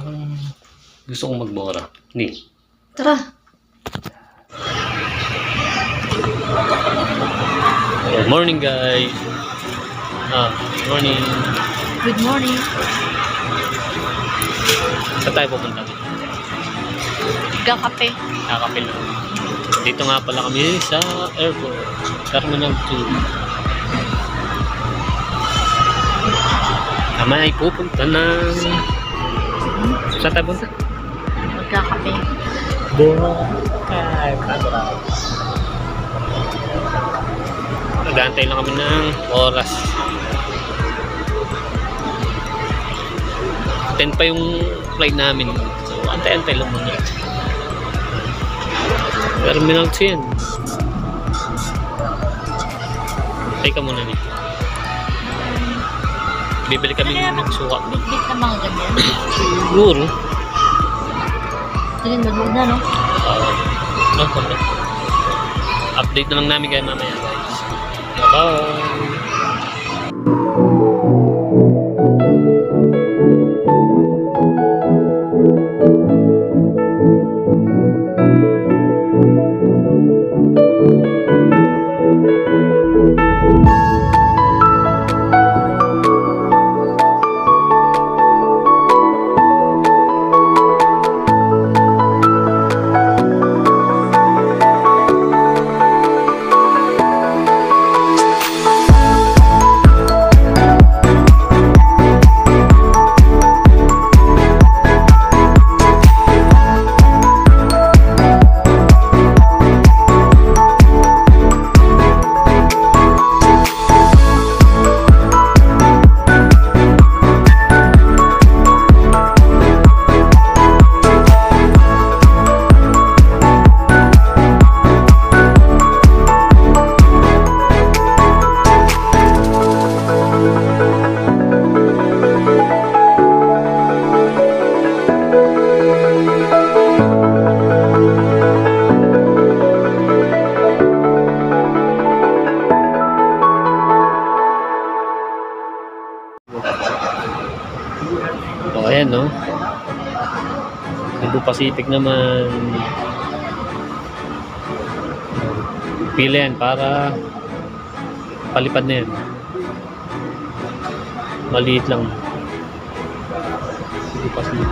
Parang gusto kong magmora. Ni. Tara. Good morning, guys. Morning. Good morning. Saan tayo pupunta? Kakape. Kakapil. Dito nga pala kami sa airport. Terminal 2. Kami ay pupunta ng... Saan tayo punta? Magkakape. Boracay. Nag-aantay lang kami ng oras. 10 pa yung flight namin. So, antay-antay lang muna. Terminal 10. Antay ka muna nito. Bibili kami ng suka. Bit-bit na mga ganyan. Siguro. Tingin mo na, no? No problem. Update na lang namin kayo mamaya, guys. Bye-bye! O, ayan, no? Cebu Pacific naman. Pila yan para palipad na yan. Maliit lang. Cebu Pacific.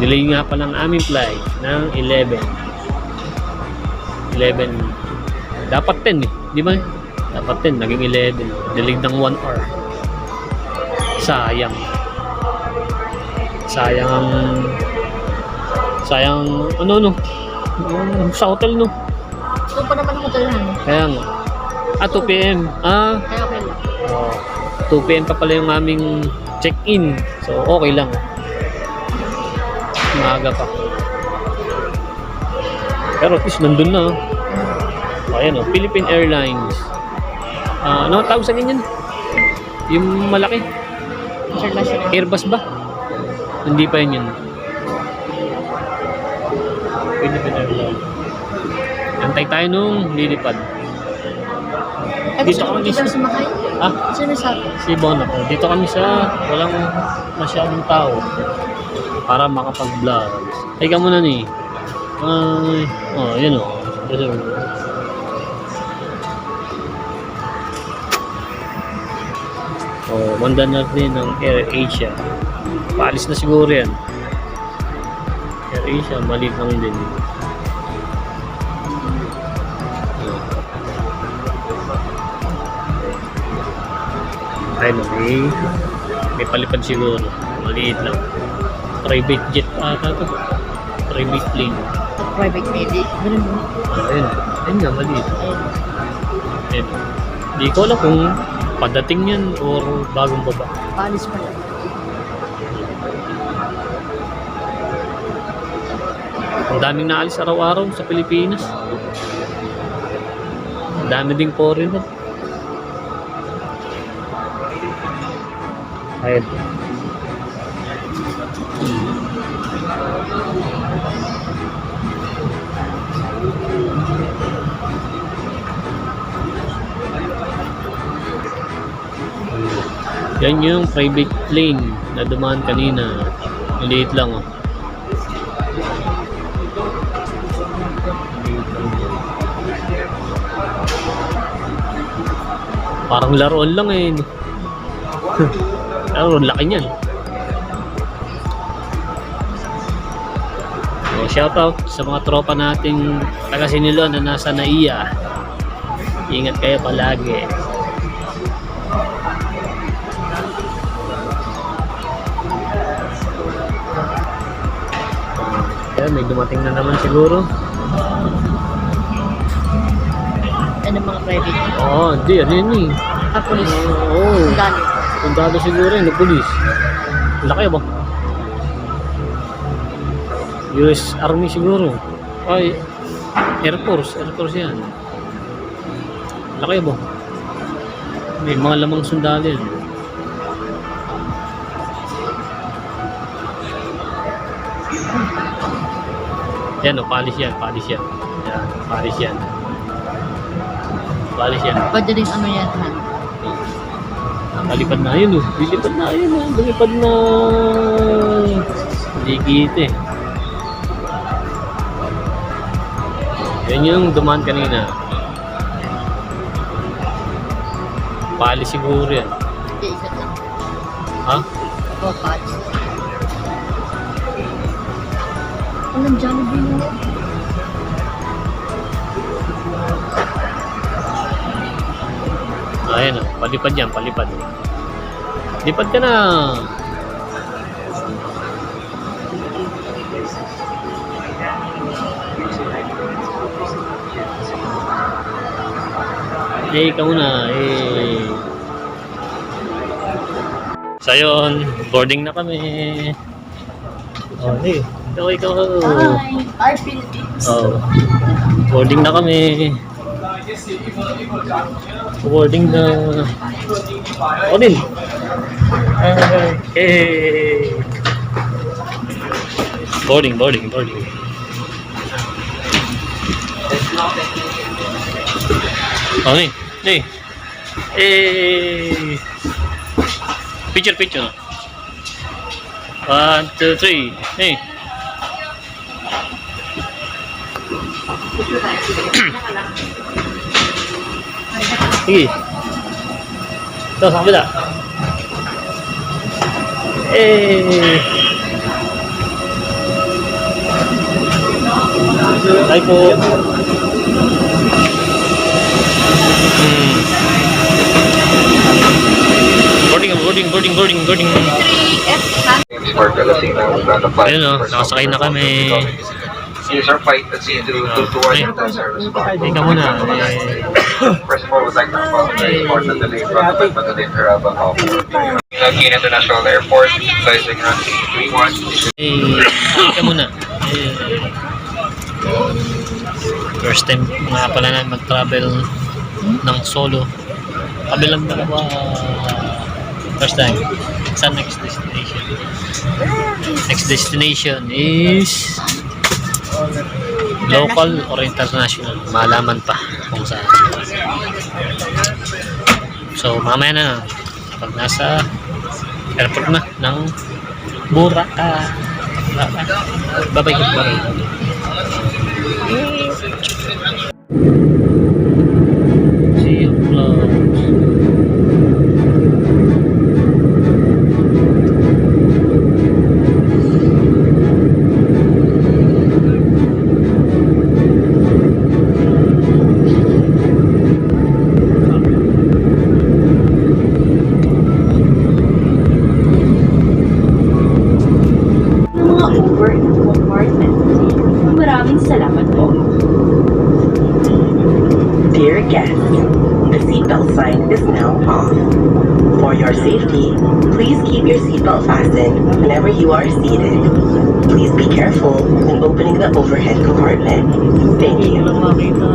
Delay nga pa ng aming flight ng 11. Dapat 10 eh. Di ba? Dapat 10. Naging 11. Delayed ng 1 hour. Sayang. Sayang ano. Sa hotel, no? Ito pa naman ang hotel namin. Kaya nga. 2 p.m. Kaya okay lang. 2 p.m. pa pala yung aming check-in. So, okay lang. Maaga pa. Pero at least nandun na. Ayan o, Philippine Airlines. Ano tawag sa ganyan? Yung malaki. International. Airbus ba? Hindi pa yun. Philippine Airlines. Antay tayo nung lilipad. Dito kami sa sumakay. Sino sa atin? Si Bon ako. Dito kami sa walang masyadong tao para makapag-vlog. Ay ka muna ni. Yun o. Manda na rin ng Air Asia. Paalis na siguro yan. Air Asia, maliit lang din. Ay, may palipad siguro. Maliit lang. Private jet ata to. Private plane. Private lady. Ganun mo. Ayun nga, maliit. Ayun. Di ko alam kung padating yan or bagong baba. Paalis pa lang. Ang daming naalis araw-araw sa Pilipinas. Ang dami ding foreigner. Ayun. Yan yung private plane na dumaan kanina. Maliit lang oh. Parang laruan lang eh. Laruan, laki niyan. So, shoutout sa mga tropa nating taga Siniloan na nasa NAIA. Ingat kayo palagi. Kaya may dumating na naman siguro. Ano mga private? Oo, hindi. Ano yun eh. Police. Oo. Galit. Kundado siguro yun, na pulis. Laki ba? US Army siguro. Ay, Air Force. Air Force yan. Laki ba? May mga lamang sundalo yan. Yan o, palis yan. Palis yan. Yan, palis yan. Palis yan. Pwede rin ano yan, han? Malipad na yun, oh. Lilipad na yun, oh. Lumipad na. Hindi kita eh. Yan yung dumaan kanina. Pali siguro yan. Hindi, isa lang. Ha? O, patch. Anong Jollibee mo? Ayan, oh. Palipad yan, palipad. Lipad ka na. Eh, ikaw na. Eh. So, yun. Boarding na kami. Oh, hey. Ikaw. Hi! Our Philippines. Oh. Boarding na kami. Boarding na. O din. Hey. Boarding. Okay. Hey. Hey. Picture. 1, 2, 3. Hey. Sige. Ito, sa kabila. Ay po. Boarding. Ayun o, nakasakay na kami. Use our flight that's to towards the service spot. Ika muna. First of all, we'd like to apologize for the delay from the Manila International Philippine International Airport, sizing runway 31. Ika muna. First time nga pala na mag-travel ng solo. Kabilang dalawa. First time. Sa next destination. Next destination is local or international. Malaman pa kung saan. So mamaya na pag nasa airport na ng Boracay. Bye-bye. See you close. Maraming salamat po. Dear guests, the seatbelt sign is now off. For your safety, please keep your seatbelt fastened whenever you are seated. Please be careful when opening the overhead compartment. Thank you. Makita.